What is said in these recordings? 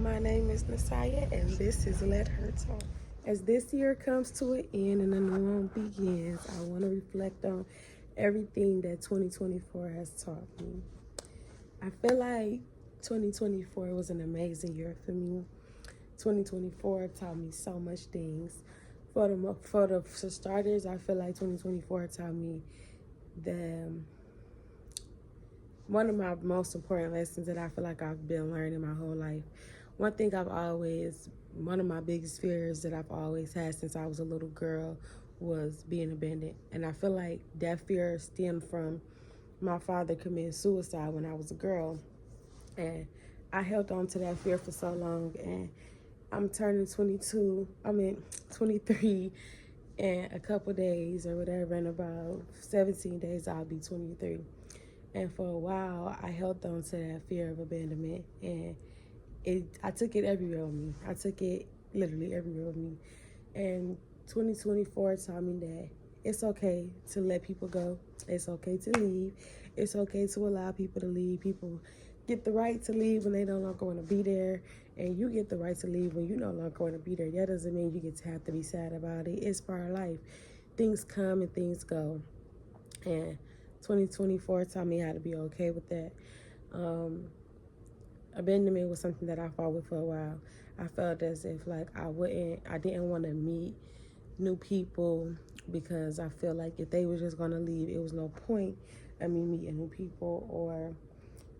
My name is Nasaya, and this is Let Her Talk. As this year comes to an end and a new one begins, I want to reflect on everything that 2024 has taught me. I feel like 2024 was an amazing year for me. 2024 taught me so much things. For starters, I feel like 2024 taught me the one of my most important lessons that I feel like I've been learning my whole life. One of my biggest fears that I've always had since I was a little girl was being abandoned. And I feel like that fear stemmed from my father committing suicide when I was a girl. And I held on to that fear for so long. And I'm turning 23 in a couple days or whatever. In about 17 days, I'll be 23. And for a while, I held on to that fear of abandonment, and I took it everywhere with me. I took it literally everywhere with me. And 2024 taught me that it's okay to let people go. It's okay to leave. It's okay to allow people to leave. People get the right to leave when they no longer want to be there, and you get the right to leave when you no longer want to be there. That doesn't mean you get to have to be sad about it. It's part of life. Things come and things go. And 2024 taught me how to be okay with that. Abandonment was something that I fought with for a while. I felt as if like I didn't want to meet new people because I feel like if they were just gonna leave, it was no point of me meeting new people. Or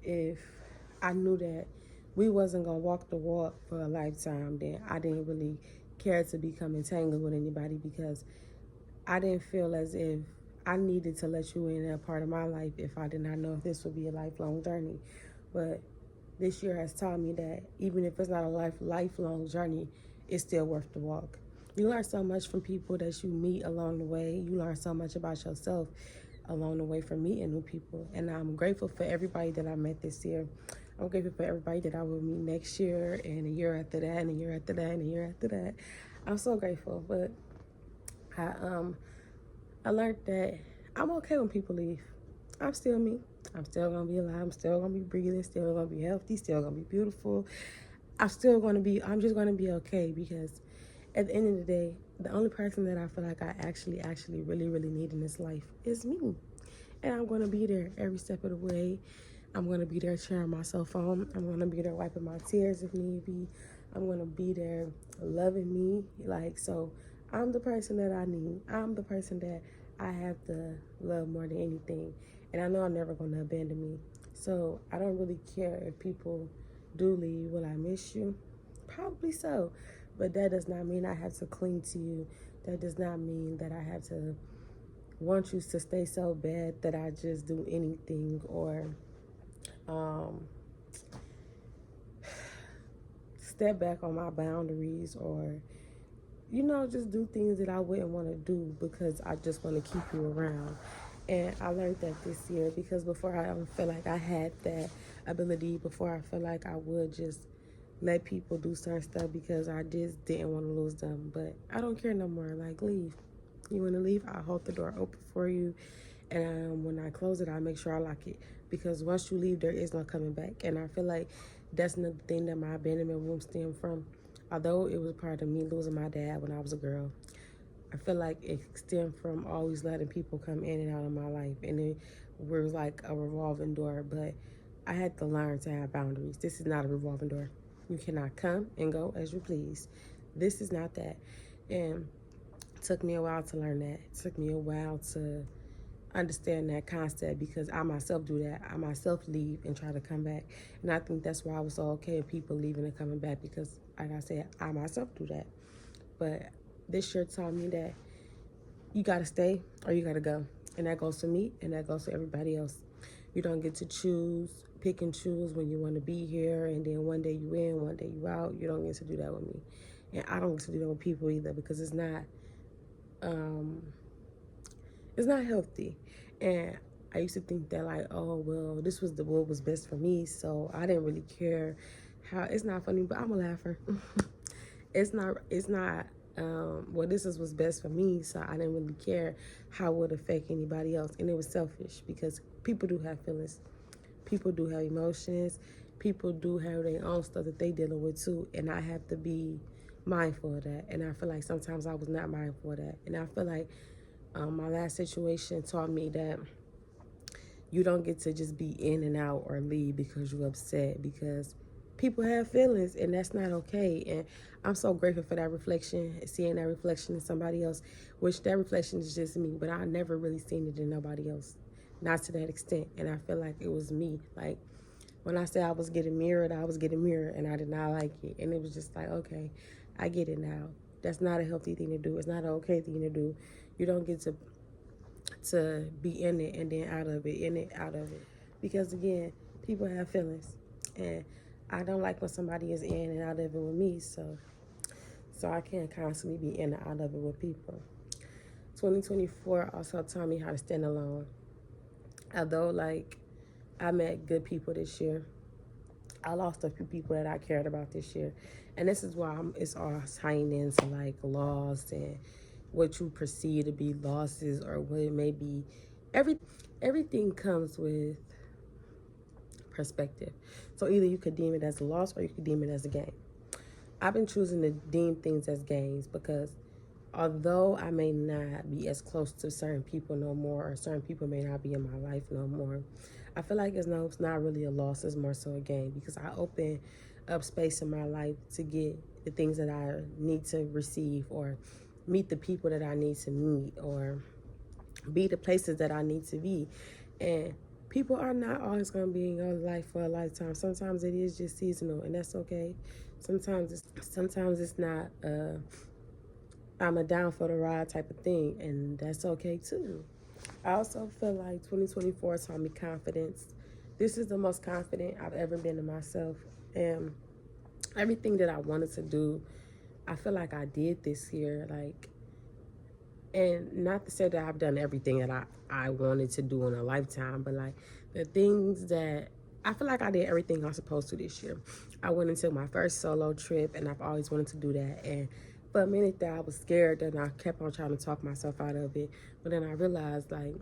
if I knew that we wasn't gonna walk the walk for a lifetime, then I didn't really care to become entangled with anybody because I didn't feel as if I needed to let you in a part of my life if I did not know if this would be a lifelong journey. But this year has taught me that even if it's not a lifelong journey, it's still worth the walk. You learn so much from people that you meet along the way. You learn so much about yourself along the way from meeting new people. And I'm grateful for everybody that I met this year. I'm grateful for everybody that I will meet next year and a year after that and a year after that and a year after that. I'm so grateful. But I learned that I'm okay when people leave. I'm still me. I'm still gonna be alive. I'm still gonna be breathing. Still gonna be healthy. Still gonna be beautiful. I'm just gonna be okay because at the end of the day, the only person that I feel like I actually really, really need in this life is me. And I'm gonna be there every step of the way. I'm gonna be there cheering myself on. I'm gonna be there wiping my tears if need be. I'm gonna be there loving me. So I'm the person that I need. I'm the person that I have to love more than anything. And I know I'm never gonna abandon me. So I don't really care if people do leave. Will I miss you? Probably so. But that does not mean I have to cling to you. That does not mean that I have to want you to stay so bad that I just do anything or step back on my boundaries or just do things that I wouldn't want to do because I just want to keep you around. And I learned that this year because before I don't feel like I had that ability. Before I feel like I would just let people do certain stuff because I just didn't want to lose them. But I don't care no more. Like, leave. You want to leave? I'll hold the door open for you. And when I close it, I make sure I lock it. Because once you leave, there is no coming back. And I feel like that's another thing that my abandonment room stemmed from. Although it was part of me losing my dad when I was a girl, I feel like it stemmed from always letting people come in and out of my life. And it was like a revolving door. But I had to learn to have boundaries. This is not a revolving door. You cannot come and go as you please. This is not that. And it took me a while to learn that. It took me a while to understand that concept because I myself do that. I myself leave and try to come back. And I think that's why I was so okay with people leaving and coming back because, like I said, I myself do that. But this year taught me that you got to stay or you got to go. And that goes for me and that goes for everybody else. You don't get to pick and choose when you want to be here and then one day you in, one day you out. You don't get to do that with me. And I don't get to do that with people either because it's not healthy. And I used to think that like, oh, well, this was what was best for me. So I didn't really care how, it's not funny, but I'm a laugher. It's not, well, this is what's best for me. So I didn't really care how it would affect anybody else. And it was selfish because people do have feelings. People do have emotions. people do have their own stuff that they dealing with too, and I have to be mindful of that. And I feel like sometimes I was not mindful of that. And I feel like my last situation taught me that you don't get to just be in and out or leave because you're upset, because people have feelings and that's not okay. And I'm so grateful for that reflection, seeing that reflection in somebody else, which that reflection is just me, but I never really seen it in nobody else, not to that extent. And I feel like it was me. Like when I said I was getting mirrored, and I did not like it. And it was just like, okay, I get it now. That's not a healthy thing to do. It's not an okay thing to do. You don't get to be in it and then out of it, in it, out of it. Because again, people have feelings. And I don't like when somebody is in and out of it with me, so I can't constantly be in and out of it with people. 2024 also taught me how to stand alone. Although, like, I met good people this year, I lost a few people that I cared about this year. And this is why it's all tying into, like, loss and what you perceive to be losses or what it may be. Everything comes with perspective. So either you could deem it as a loss or you could deem it as a gain. I've been choosing to deem things as gains because although I may not be as close to certain people no more, or certain people may not be in my life no more, I feel like it's not really a loss, it's more so a gain, because I open up space in my life to get the things that I need to receive, or meet the people that I need to meet, or be the places that I need to be. And people are not always going to be in your life for a lifetime. Sometimes it is just seasonal, and that's okay. Sometimes it's not I'm a down for the ride type of thing, and that's okay too. I also feel like 2024 taught me confidence. This is the most confident I've ever been in myself, and everything that I wanted to do, I feel like I did this year. Like, and not to say that I've done everything that I wanted to do in a lifetime, but like the things that I feel like I did everything I was supposed to this year. I went into my first solo trip, and I've always wanted to do that. And for a minute there, I was scared, and I kept on trying to talk myself out of it. But then I realized, like,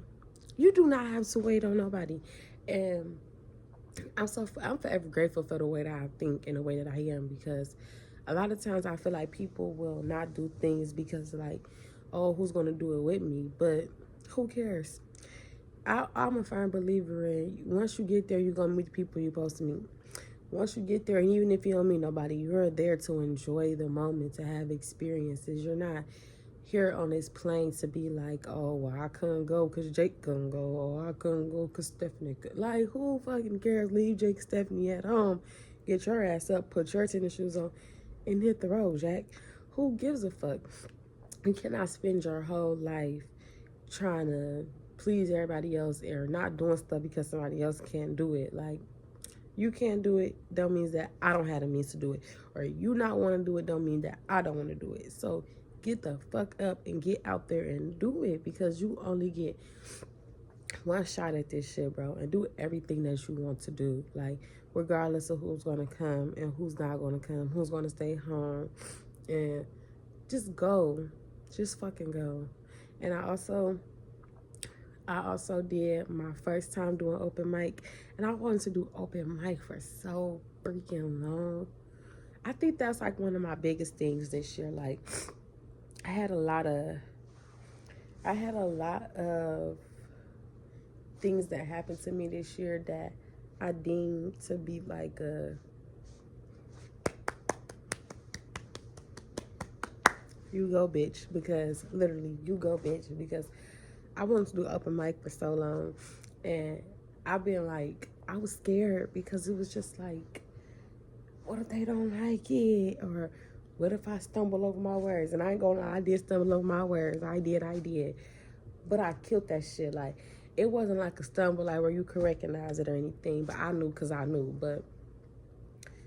you do not have to wait on nobody. And I'm forever grateful for the way that I think and the way that I am, because a lot of times I feel like people will not do things because, like, oh, who's going to do it with me? But who cares? I'm a firm believer in once you get there, you're going to meet the people you're supposed to meet. Once you get there, and even if you don't meet nobody, you're there to enjoy the moment, to have experiences. You're not here on this plane to be like, oh, well, I couldn't go because Jake couldn't go, or I couldn't go because Stephanie could. Like, who fucking cares? Leave Jake and Stephanie at home. Get your ass up, put your tennis shoes on, and hit the road, Jack. Who gives a fuck? You cannot spend your whole life trying to please everybody else or not doing stuff because somebody else can't do it. Like, you can't do it, don't mean that I don't have the means to do it. Or you not want to do it, don't mean that I don't want to do it. So get the fuck up and get out there and do it, because you only get one shot at this shit, bro. And do everything that you want to do. Like, regardless of who's going to come and who's not going to come, who's going to stay home. And just go. Just fucking go. And I also did my first time doing open mic, and I wanted to do open mic for so freaking long. I think that's like one of my biggest things this year. Like, I had a lot of things that happened to me this year that I deemed to be like you go bitch, because literally you go bitch, because I wanted to do open mic for so long, and I've been like, I was scared because it was just like, what if they don't like it? Or what if I stumble over my words? And I ain't gonna lie, I did stumble over my words. I did. But I killed that shit. Like, it wasn't like a stumble, like where you could recognize it or anything, but I knew because I knew. But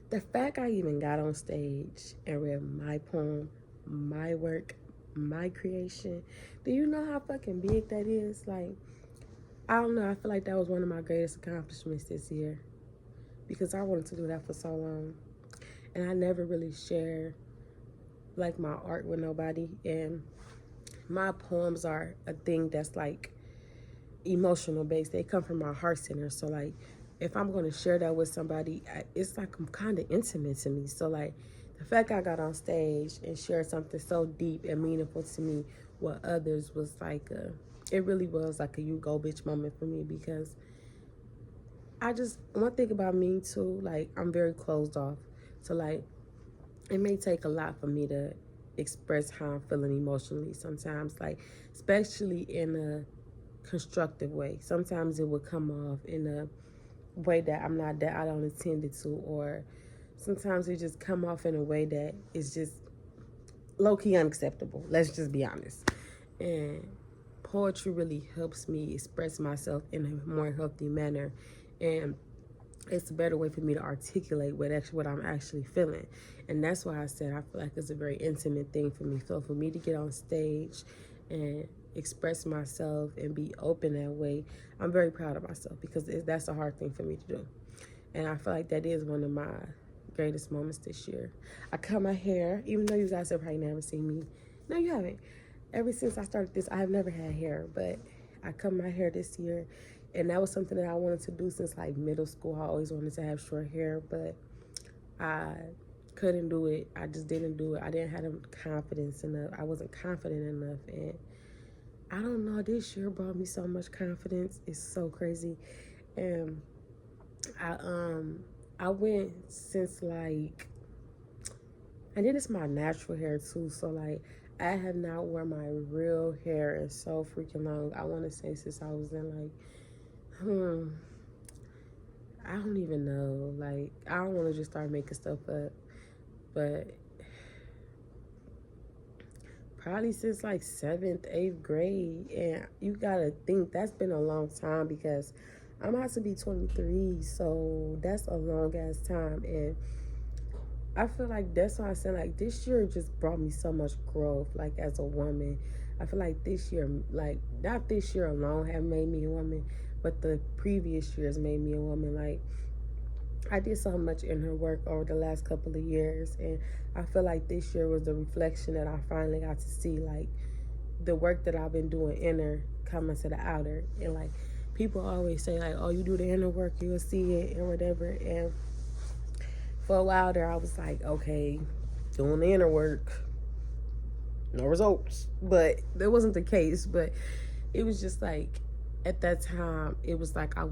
the fact I even got on stage and read my poem, my work, my creation, do you know how fucking big that is? Like, I don't know, I feel like that was one of my greatest accomplishments this year, because I wanted to do that for so long, and I never really share like my art with nobody. And my poems are a thing that's like emotional based. They come from my heart center. So like, if I'm going to share that with somebody, it's like I'm kind of intimate to me. So like the fact I got on stage and shared something so deep and meaningful to me with others was like it really was like a you go bitch moment for me, because one thing about me too, like I'm very closed off. So like it may take a lot for me to express how I'm feeling emotionally sometimes, like especially in a constructive way. Sometimes it would come off in a way that I don't intend it to, or sometimes it just come off in a way that is just low-key unacceptable. Let's just be honest. And poetry really helps me express myself in a more healthy manner, and it's a better way for me to articulate what I'm actually feeling. And that's why I said I feel like it's a very intimate thing for me. So for me to get on stage and express myself and be open that way, I'm very proud of myself, because that's a hard thing for me to do. And I feel like that is one of my greatest moments this year. I cut my hair, even though you guys have probably never seen me. No, you haven't. Ever since I started this, I've never had hair, but I cut my hair this year. And that was something that I wanted to do since like middle school. I always wanted to have short hair, but I couldn't do it. I just didn't do it. I didn't have the confidence enough. I wasn't confident enough. And I don't know, this year brought me so much confidence. It's so crazy. And I went since like, and then it's my natural hair too. So like I have not worn my real hair in so freaking long. I want to say since I was in like, I don't even know. Like, I don't want to just start making stuff up, but probably since like 7th, 8th grade. And you gotta think that's been a long time, because I'm about to be 23, so that's a long ass time. And I feel like that's why I said like this year just brought me so much growth, like as a woman. I feel like this year, like not this year alone have made me a woman, but the previous years made me a woman. Like I did so much inner work over the last couple of years, and I feel like this year was the reflection that I finally got to see, like the work that I've been doing inner coming to the outer. And like people always say like, oh, you do the inner work, you'll see it and whatever. And for a while there I was like, okay, doing the inner work, no results. But that wasn't the case. But it was just like at that time it was like I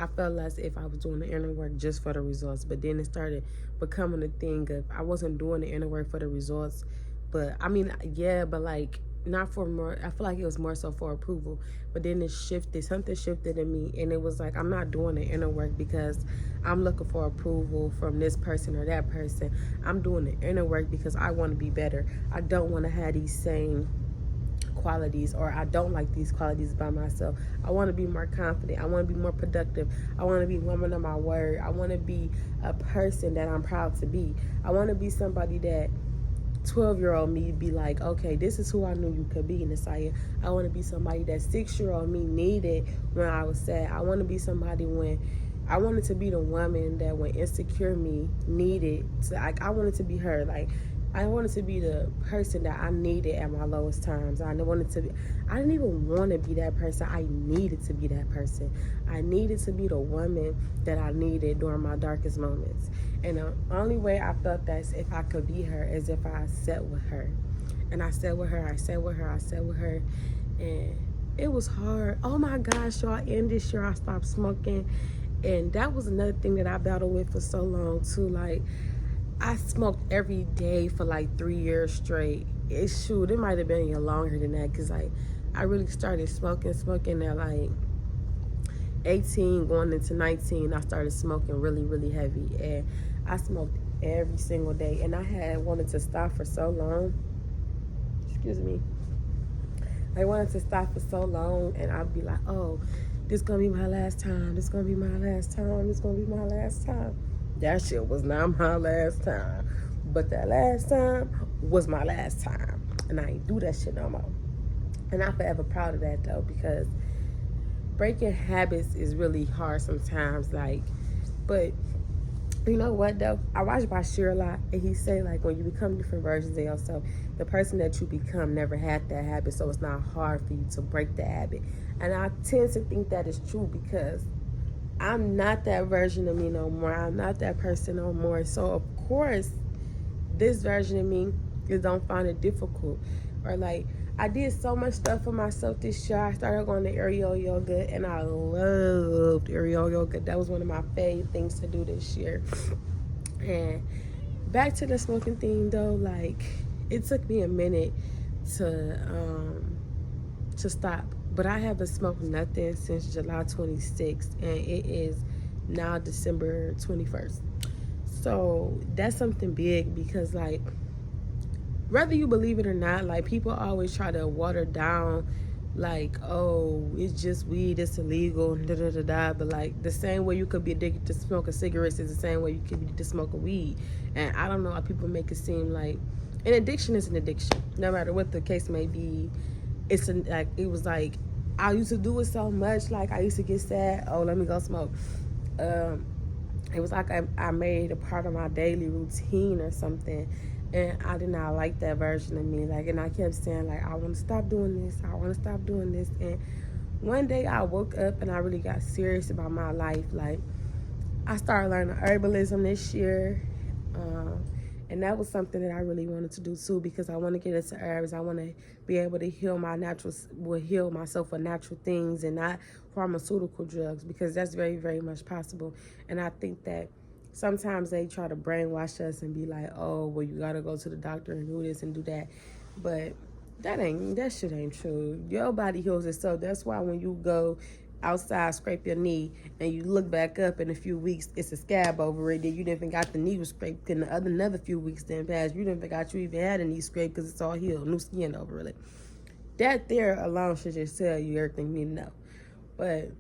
felt as if I was doing the inner work just for the results. But then it started becoming a thing of I wasn't doing the inner work for the results. But I mean, yeah, but like not for more. I feel like it was more so for approval. But then something shifted in me, and it was like I'm not doing the inner work because I'm looking for approval from this person or that person. I'm doing the inner work because I want to be better. I don't want to have these same qualities, or I don't like these qualities by myself. I want to be more confident. I want to be more productive. I want to be a woman of my word. I want to be a person that I'm proud to be. I want to be somebody that 12-year-old me be like, okay, this is who I knew you could be, Nasaya. I want to be somebody that 6-year-old me needed when I was sad. I want to be somebody I wanted to be the woman that when insecure me needed. I wanted to be her. Like, I wanted to be the person that I needed at my lowest times. I didn't even want to be that person. I needed to be that person. I needed to be the woman that I needed during my darkest moments. And the only way I felt that if I could be her is if I sat with her. And I sat with her, and it was hard. Oh my gosh, y'all, in this year I stopped smoking. And that was another thing that I battled with for so long too. Like, I smoked every day for like 3 years straight. It might have been even longer than that, because like I really started smoking at like 18 going into 19. I started smoking really, really heavy, and I smoked every single day. And I had wanted to stop for so long. Excuse me. I wanted to stop for so long, and I'd be like, oh, this gonna be my last time. This gonna be my last time. This gonna be my last time. That shit was not my last time. But that last time was my last time. And I ain't do that shit no more. And I'm forever proud of that though, because breaking habits is really hard sometimes. Like, but you know what though? I watch Bashir a lot, and he say like when you become different versions of yourself, the person that you become never had that habit, so it's not hard for you to break the habit. And I tend to think that is true, because I'm not that version of me no more. I'm not that person no more. So of course, this version of me is don't find it difficult. Or like, I did so much stuff for myself this year. I started going to aerial yoga, and I loved aerial yoga. That was one of my favorite things to do this year. And back to the smoking thing though, like, it took me a minute to stop, but I haven't smoked nothing since July 26th, and it is now December 21st. So that's something big, because like, whether you believe it or not, like, people always try to water down, like, oh, it's just weed, it's illegal, da da da da. But like, the same way you could be addicted to smoking cigarettes is the same way you could be addicted to smoking weed. And I don't know how people make it seem like an addiction is an addiction, no matter what the case may be. Like, it was like, I used to do it so much. Like, I used to get sad, oh, let me go smoke. It was like I made a part of my daily routine or something, and I did not like that version of me. Like, and I kept saying, like, I want to stop doing this, I want to stop doing this. And one day I woke up and I really got serious about my life. Like, I started learning herbalism this year, and that was something that I really wanted to do too, because I want to get into herbs. I want to be able to heal heal myself with natural things and not pharmaceutical drugs, because that's very, very much possible. And I think that sometimes they try to brainwash us and be like, oh, well, you got to go to the doctor and do this and do that. But that shit ain't true. Your body heals itself. That's why when you go outside, scrape your knee, and you look back up in a few weeks, it's a scab over it. Then you didn't forgot the knee was scraped. Then another few weeks then passed, you didn't forgot you even had a knee scrape, because it's all healed, new skin over it. That there alone should just tell you everything you need to know. But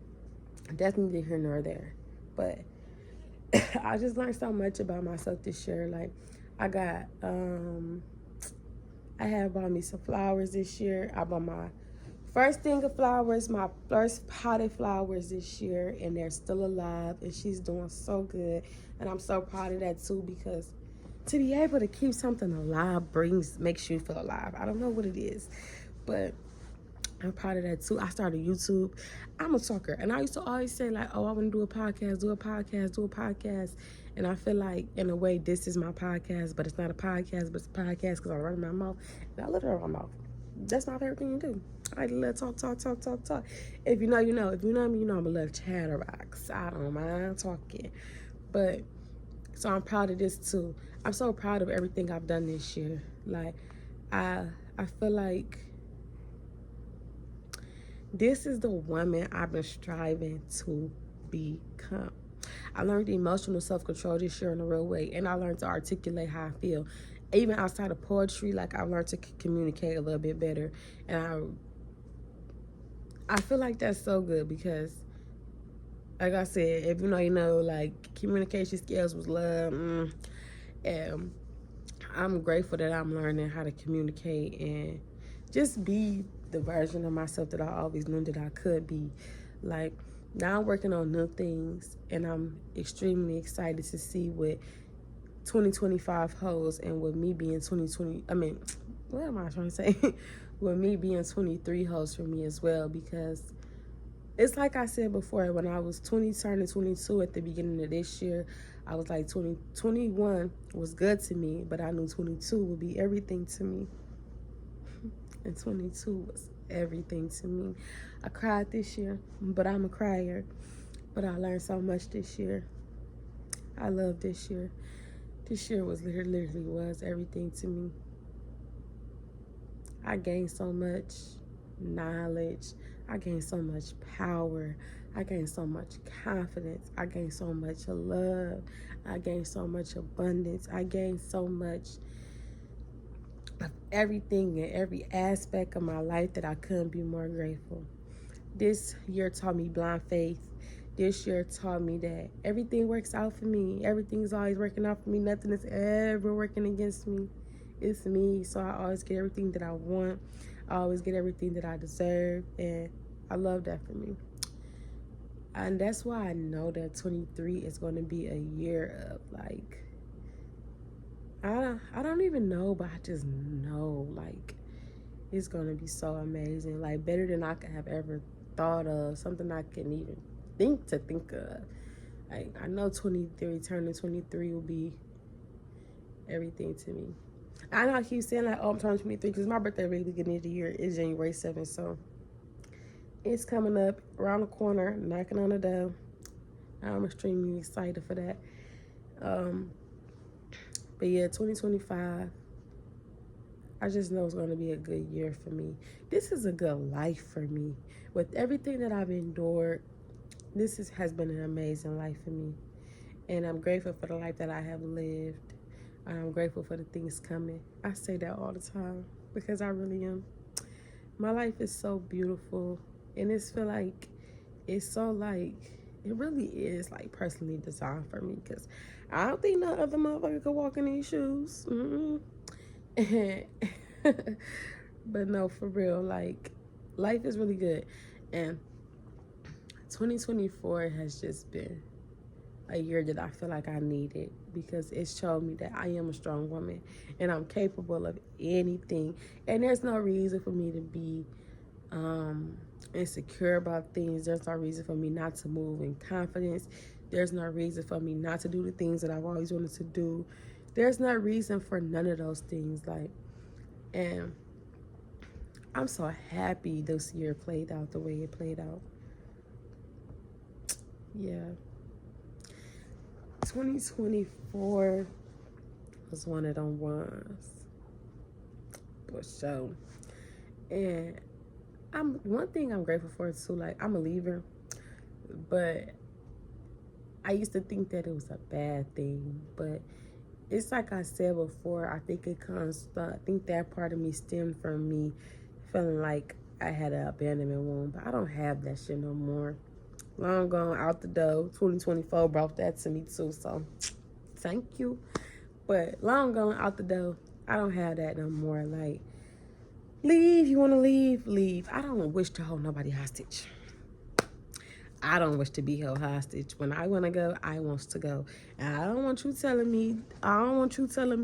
that's neither here nor there. But I just learned so much about myself this year. Like, I have bought me some flowers this year. I bought my first thing of flowers, my first potted flowers this year, and they're still alive, and she's doing so good. And I'm so proud of that too, because to be able to keep something alive makes you feel alive. I don't know what it is, but I'm proud of that too. I started YouTube. I'm a talker, and I used to always say, like, oh, I want to do a podcast, do a podcast, do a podcast. And I feel like, in a way, this is my podcast, but it's not a podcast, but it's a podcast, because I run my mouth, and I literally run my mouth. That's my favorite thing to do. I love talk. If you know, you know. If you know me, you know I'm a little chatterbox. I don't mind talking. But, so I'm proud of this too. I'm so proud of everything I've done this year. Like, I feel like this is the woman I've been striving to become. I learned emotional self-control this year in a real way, and I learned to articulate how I feel. Even outside of poetry, like, I've learned to communicate a little bit better. And I feel like that's so good, because, like I said, if you know, you know, like, communication skills was love. And I'm grateful that I'm learning how to communicate and just be the version of myself that I always knew that I could be. Like, now I'm working on new things, and I'm extremely excited to see what 2025 holds, and with me being 2020, what am I trying to say? With me being 23 holds for me as well, because it's like I said before, when I was 20 turning 22 at the beginning of this year, I was like 21 was good to me, but I knew 22 would be everything to me. And 22 was everything to me. I cried this year, but I'm a crier. But I learned so much this year. I love this year. This year was literally was everything to me. I gained so much knowledge. I gained so much power. I gained so much confidence. I gained so much love. I gained so much abundance. I gained so much of everything in every aspect of my life that I couldn't be more grateful. This year taught me blind faith. This year taught me that everything works out for me. Everything's always working out for me. Nothing is ever working against me. It's me. So I always get everything that I want. I always get everything that I deserve. And I love that for me. And that's why I know that 23 is going to be a year of, like, I don't even know, but I just know, like, it's going to be so amazing. Like, better than I could have ever thought of. Something I couldn't even think of. Like, I know 23, turning 23 will be everything to me. I know I keep saying like, oh, I'm turning 23 because my birthday really beginning of the year is January 7th. So it's coming up around the corner, knocking on the door. I'm extremely excited for that. But yeah, 2025, I just know it's going to be a good year for me. This is a good life for me. With everything that I've endured, has been an amazing life for me. And I'm grateful for the life that I have lived. I'm grateful for the things coming. I say that all the time because I really am. My life is so beautiful. And it really is like personally designed for me, because I don't think no other motherfucker could walk in these shoes. But no, for real, like, life is really good. And 2024 has just been a year that I feel like I needed, because it showed me that I am a strong woman and I'm capable of anything. And there's no reason for me to be insecure about things. There's no reason for me not to move in confidence. There's no reason for me not to do the things that I've always wanted to do. There's no reason for none of those things. And I'm so happy this year played out the way it played out. Yeah. 2024 was one of them ones. For sure. And one thing I'm grateful for too, like, I'm a leaver, but I used to think that it was a bad thing. But it's like I said before, I think that part of me stemmed from me feeling like I had an abandonment wound, but I don't have that shit no more. Long gone, out the door. 2024 brought that to me too, so thank you. But long gone, out the door. I don't have that no more. Like, leave, you want to leave? Leave. I don't wish to hold nobody hostage. I don't wish to be held hostage. When I want to go, I want to go. And I don't want you telling me,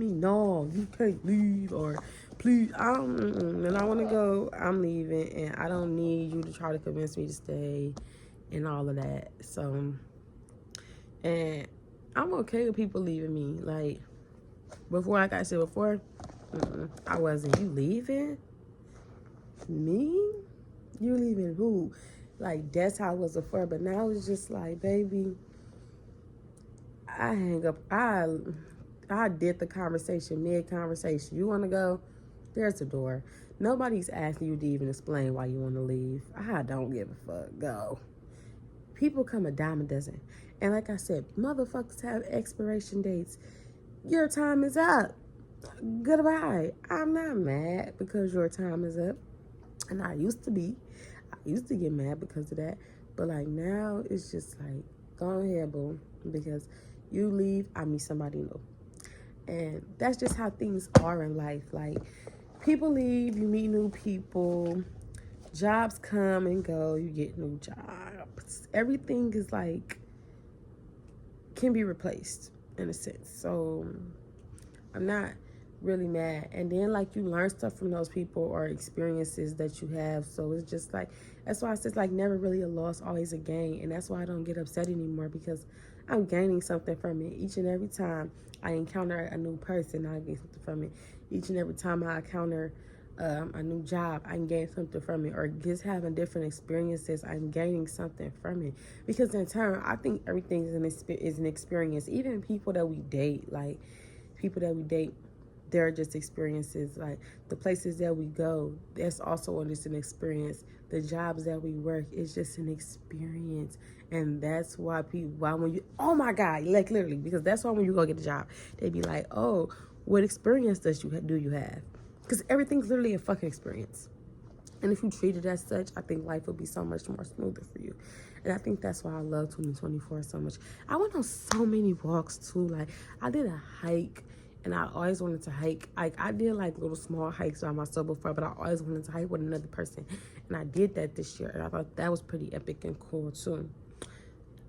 no, you can't leave, or please, when I want to go, I'm leaving. And I don't need you to try to convince me to stay and all of that. So, and I'm okay with people leaving me. Like, before, like I said before, I wasn't. You leaving? Me? You leaving who? Like, that's how it was before. But now it's just like, baby, I hang up. I did the conversation, mid-conversation. You want to go? There's the door. Nobody's asking you to even explain why you want to leave. I don't give a fuck. Go. People come a dime a dozen. And like I said, motherfuckers have expiration dates. Your time is up. Goodbye. I'm not mad because your time is up. And I used to get mad because of that. But like, now it's just like, go ahead, boo. Because you leave, I meet somebody new. And that's just how things are in life. Like, people leave, you meet new people. Jobs come and go, you get new jobs. Everything is like, can be replaced in a sense. So I'm not really mad. And then, like, you learn stuff from those people or experiences that you have. So it's just like, that's why it's like never really a loss, always a gain. And that's why I don't get upset anymore, because I'm gaining something from it. Each and every time I encounter a new person, I gain something from it. Each and every time I encounter a new job, I can gain something from it. Or just having different experiences, I'm gaining something from it. Because in turn, I think everything is an experience. Even people that we date, they're just experiences. Like, the places that we go, that's also just an experience. The jobs that we work is just an experience. And that's why when you, oh my God, like, literally, because that's why when you go get a job, they be like, oh, what experience do you have? Because everything's literally a fucking experience. And if you treat it as such, I think life will be so much more smoother for you. And I think that's why I love 2024 so much. I went on so many walks too. Like, I did a hike, and I always wanted to hike. Like, I did like little small hikes by myself before, but I always wanted to hike with another person. And I did that this year, and I thought that was pretty epic and cool too.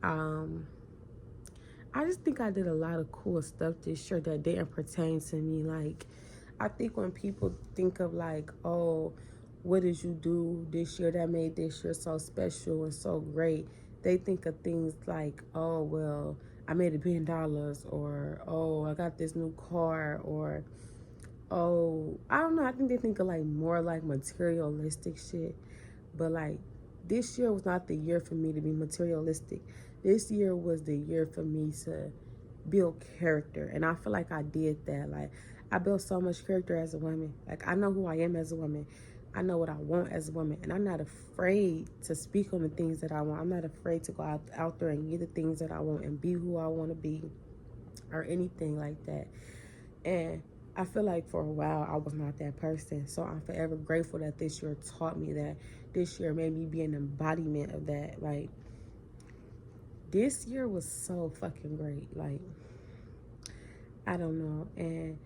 I just think I did a lot of cool stuff this year that didn't pertain to me. Like, I think when people think of like, oh, what did you do this year that made this year so special and so great? they think of things like, oh, well, I made $1 billion, or, oh, I got this new car, or, oh, I don't know. I think they think of like more like materialistic shit. But like, this year was not the year for me to be materialistic. This year was the year for me to build character. And I feel like I did that. Like, I built so much character as a woman. Like, I know who I am as a woman. I know what I want as a woman. And I'm not afraid to speak on the things that I want. I'm not afraid to go out there and get the things that I want and be who I want to be or anything like that. And I feel like for a while I was not that person. So I'm forever grateful that this year taught me that. This year made me be an embodiment of that. Like, this year was so fucking great. Like, I don't know. And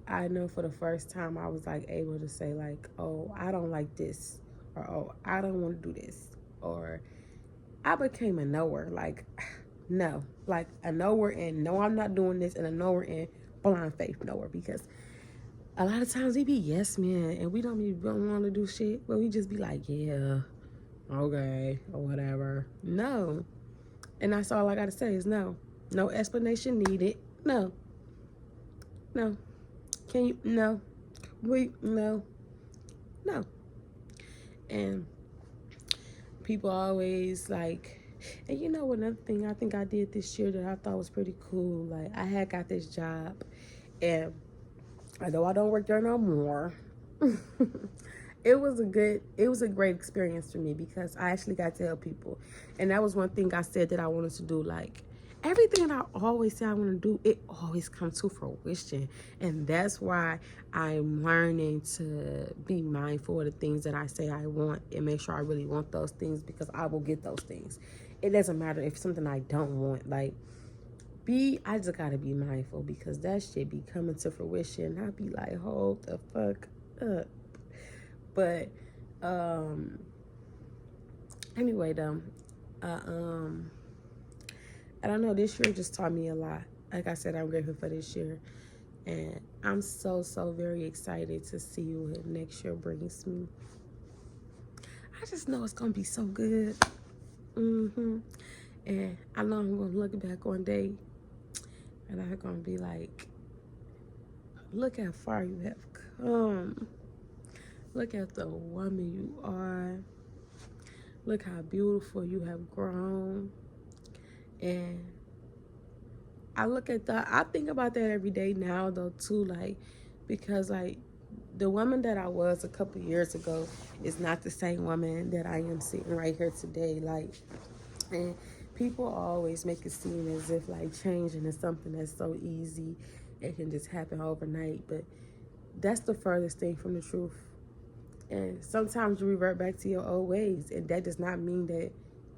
I know for the first time I was like able to say like, oh, I don't like this, or oh, I don't want to do this, or I became a knower. Like, no, like a knower, and no, I'm not doing this, and a knower, and blind faith knower. Because a lot of times we be yes men and we don't want to do shit, but we just be like, yeah, okay, or whatever. No. And that's all I gotta say is no. No explanation needed. No. No. Can you? No. Wait, no. No. And people always like, and you know, another thing I think I did this year that I thought was pretty cool. Like, I had got this job, and although I don't work there no more, it was a great experience for me because I actually got to help people. And that was one thing I said that I wanted to do. Like, everything that I always say I want to do, it always comes to fruition. And that's why I'm learning to be mindful of the things that I say I want and make sure I really want those things, because I will get those things. It doesn't matter if something I don't want. Like, I just gotta be mindful, because that shit be coming to fruition. I be like, hold the fuck up. But anyway though, I don't know, this year just taught me a lot. Like I said, I'm grateful for this year, and I'm so very excited to see what next year brings me. I just know it's gonna be so good. And I know I'm gonna look back one day and I'm gonna be like, look how far you have come. Look at the woman you are. Look how beautiful you have grown. And I think about that every day now though too, like, because like the woman that I was a couple years ago is not the same woman that I am sitting right here today. Like, and people always make it seem as if like changing is something that's so easy, it can just happen overnight, but that's the furthest thing from the truth. And sometimes you revert back to your old ways, and that does not mean that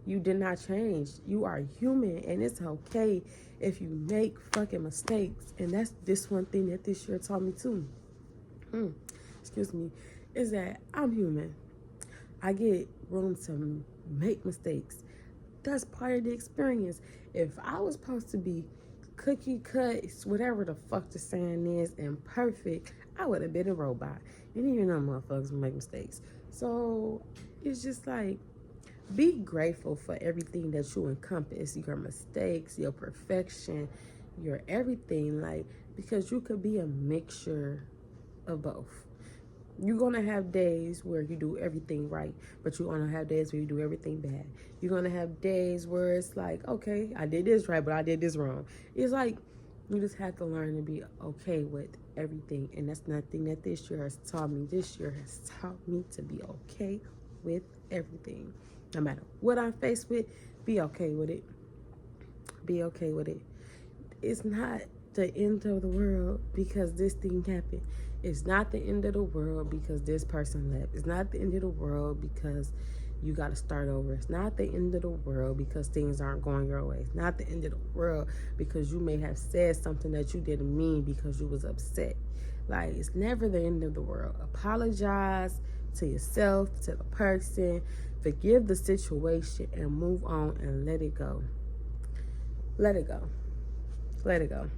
you did not change. You are human, and it's okay if you make fucking mistakes. And that's this one thing that this year taught me too. Excuse me, is that I'm human. I get room to make mistakes. That's part of the experience. If I was supposed to be cookie cuts, whatever the fuck the saying is, and perfect, I would have been a robot. And even though motherfuckers make mistakes. So it's just like, be grateful for everything that you encompass, your mistakes, your perfection, your everything, like, because you could be a mixture of both. You're gonna have days where you do everything right, but you're gonna have days where you do everything bad. You're gonna have days where it's like, okay, I did this right, but I did this wrong. It's like, you just have to learn to be okay with everything. And that's nothing that this year has taught me. This year has taught me to be okay with everything. No matter what I'm faced with, be okay with it. Be okay with it. It's not the end of the world because this thing happened. It's not the end of the world because this person left. It's not the end of the world because you got to start over. It's not the end of the world because things aren't going your way. It's not the end of the world because you may have said something that you didn't mean because you was upset. Like, it's never the end of the world. Apologize to yourself, to the person, forgive the situation, and move on and let it go. Let it go. Let it go.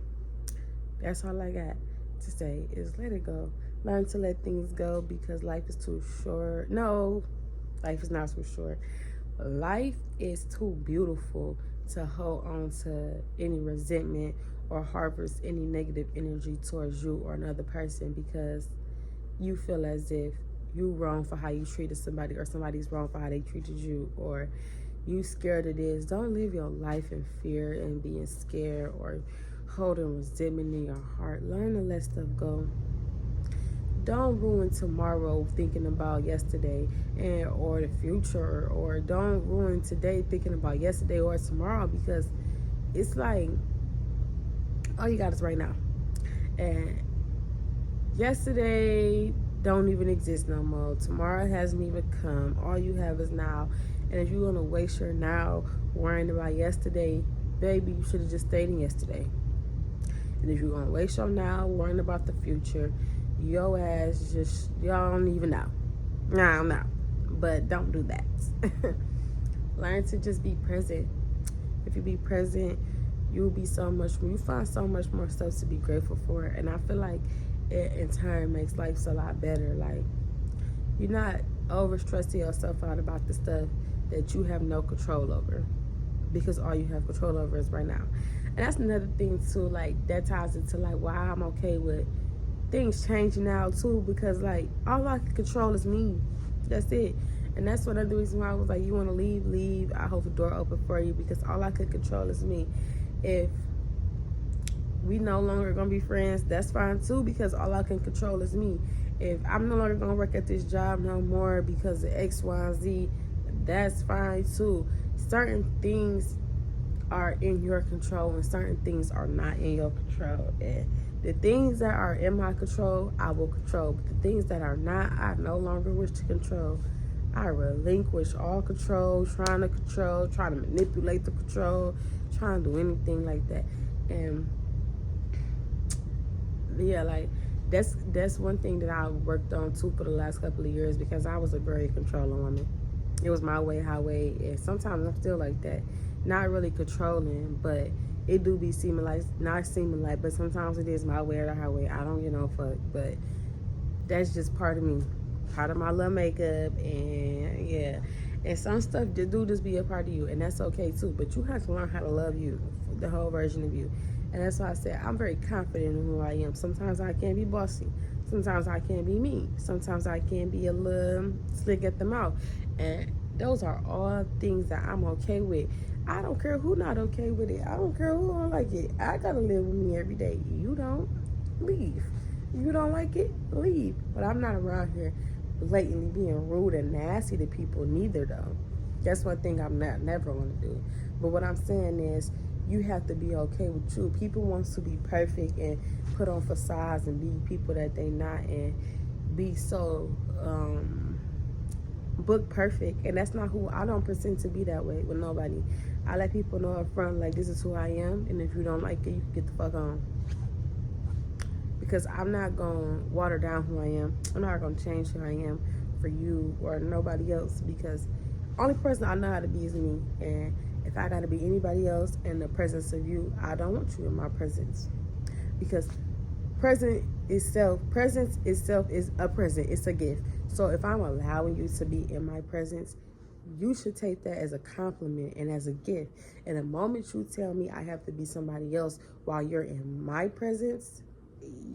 That's all I got to say is let it go. Learn to let things go because life is too short. No, life is not too short. Life is too beautiful to hold on to any resentment or harbors any negative energy towards you or another person because you feel as if you wrong for how you treated somebody or somebody's wrong for how they treated you or you scared of this. Don't live your life in fear and being scared or holding resentment in your heart. Learn to let stuff go. Don't ruin tomorrow thinking about yesterday and or the future, or don't ruin today thinking about yesterday or tomorrow, because it's like all you got is right now. And yesterday don't even exist no more. Tomorrow hasn't even come. All you have is now. And if you're gonna waste your now worrying about yesterday, baby, you should have just stayed in yesterday. And if you're gonna waste your now worrying about the future, your ass just, y'all don't even know. I don't know. But don't do that. Learn to just be present. If you be present, you'll be so much more, you find so much more stuff to be grateful for. And I feel like it in turn makes life a lot better. Like, you're not over stressing yourself out about the stuff that you have no control over, because all you have control over is right now. And that's another thing too, like that ties into like why I'm okay with things changing now too, because like all I can control is me. That's it. And that's one of the reasons why I was like, you want to leave, I hold the door open for you, because all I could control is me. If we no longer gonna be friends, that's fine too, because all I can control is me. If I'm no longer gonna work at this job no more because of X, Y, and Z, that's fine too. Certain things are in your control and certain things are not in your control. And the things that are in my control, I will control. But the things that are not, I no longer wish to control. I relinquish all control, trying to manipulate the control, trying to do anything like that. And yeah, like that's one thing that I worked on too for the last couple of years, because I was a very controlling woman. It was my way, highway, and sometimes I'm still like that. Not really controlling, but it do be seeming like, not seeming like, but sometimes it is my way or the highway. I don't get no fuck, but that's just part of me, part of my little makeup, and yeah. And some stuff do just be a part of you, and that's okay too. But you have to learn how to love you, the whole version of you. And that's why I said I'm very confident in who I am. Sometimes I can be bossy. Sometimes I can be mean. Sometimes I can be a little slick at the mouth. And those are all things that I'm okay with. I don't care who not okay with it. I don't care who don't like it. I gotta live with me every day. You don't, leave. You don't like it, leave. But I'm not around here blatantly being rude and nasty to people neither, though. That's one thing I'm never going to do. But what I'm saying is, you have to be okay with you. People want to be perfect and put on facades and be people that they not, and be so book perfect. And that's not who I don't pretend to be that way with nobody. I let people know up front, like, this is who I am, and if you don't like it, you can get the fuck on. Because I'm not going to water down who I am. I'm not going to change who I am for you or nobody else, because only person I know how to be is me. And if I got to be anybody else in the presence of you, I don't want you in my presence. Because presence itself is a present. It's a gift. So if I'm allowing you to be in my presence, you should take that as a compliment and as a gift. And the moment you tell me I have to be somebody else while you're in my presence,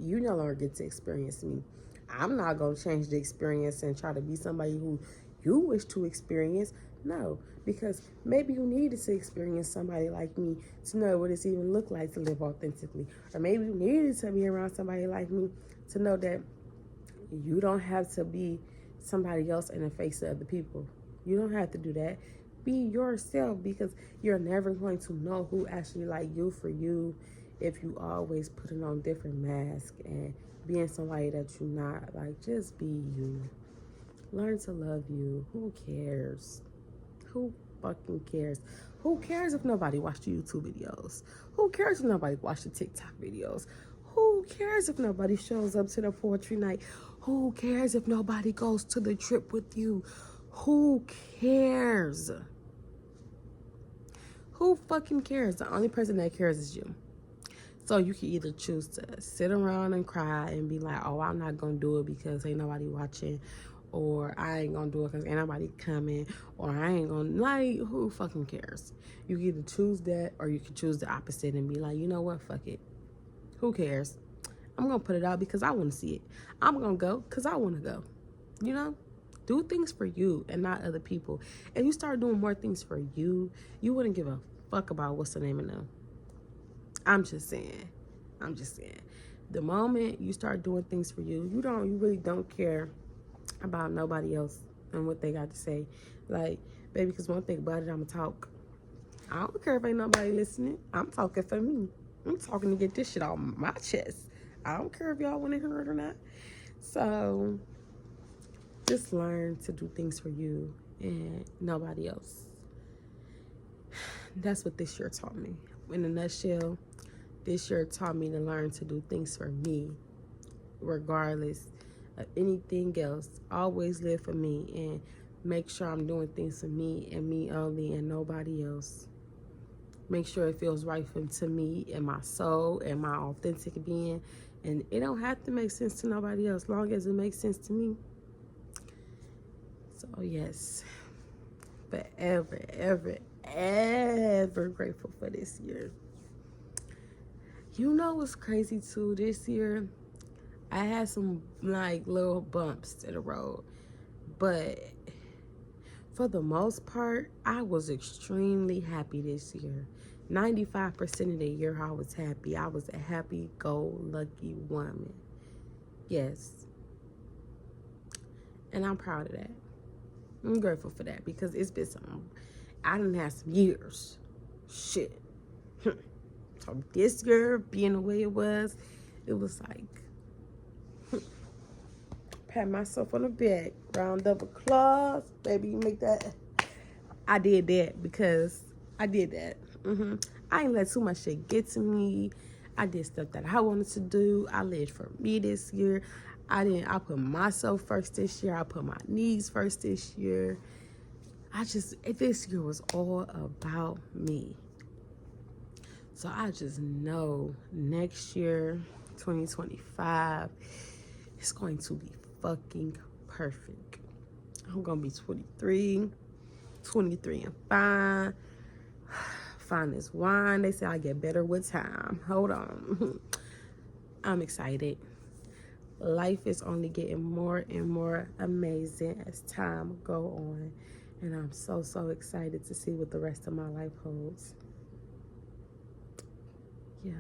you no longer get to experience me. I'm not going to change the experience and try to be somebody who you wish to experience. No, because maybe you needed to experience somebody like me to know what it's even look like to live authentically. Or maybe you needed to be around somebody like me to know that you don't have to be somebody else in the face of other people. You don't have to do that. Be yourself, because you're never going to know who actually like you for you if you always putting on different masks and being somebody that you're not. Like, just be you. Learn to love you. Who cares? Who fucking cares? Who cares if nobody watched the YouTube videos? Who cares if nobody watched the TikTok videos? Who cares if nobody shows up to the poetry night? Who cares if nobody goes to the trip with you? Who cares? Who fucking cares? The only person that cares is you. So you can either choose to sit around and cry and be like, oh, I'm not going to do it because ain't nobody watching. or I ain't gonna do it because ain't nobody coming, or I ain't gonna, like, who fucking cares? You can either choose that or you can choose the opposite and be like, you know what, fuck it. Who cares? I'm gonna put it out because I want to see it. I'm gonna go because I want to go. You know, do things for you and not other people. If you start doing more things for you, you wouldn't give a fuck about what's the name of them. I'm just saying. The moment you start doing things for you, you really don't care about nobody else and what they got to say. Like, baby, because one thing about it, I'ma talk. I don't care if ain't nobody listening. I'm talking for me. I'm talking to get this shit off my chest. I don't care if y'all want to hear it or not. So just learn to do things for you and nobody else. That's what this year taught me. In a nutshell, this year taught me to learn to do things for me, regardless of anything else. Always live for me and make sure I'm doing things for me and me only and nobody else. Make sure it feels right to me and my soul and my authentic being. And it don't have to make sense to nobody else, long as it makes sense to me. So yes, forever, ever, ever grateful for this year. You know what's crazy too? This year, I had some like little bumps to the road, but for the most part, I was extremely happy this year. 95% of the year, I was happy. I was a happy-go-lucky woman. Yes. And I'm proud of that. I'm grateful for that because it's been I done had some years. Shit. So this year, being the way it was like, pat myself on the back, round up applause, baby, you make that. I did that because I did that. I ain't let too much shit get to me. I did stuff that I wanted to do. I lived for me this year. I put myself first this year. I put my needs first this year. This year was all about me. So I just know next year, 2025, it's going to be fucking perfect. I'm going to be 23 and fine. Fine as wine. They say I get better with time. Hold on. I'm excited. Life is only getting more and more amazing as time go on. And I'm so, so excited to see what the rest of my life holds. Yeah.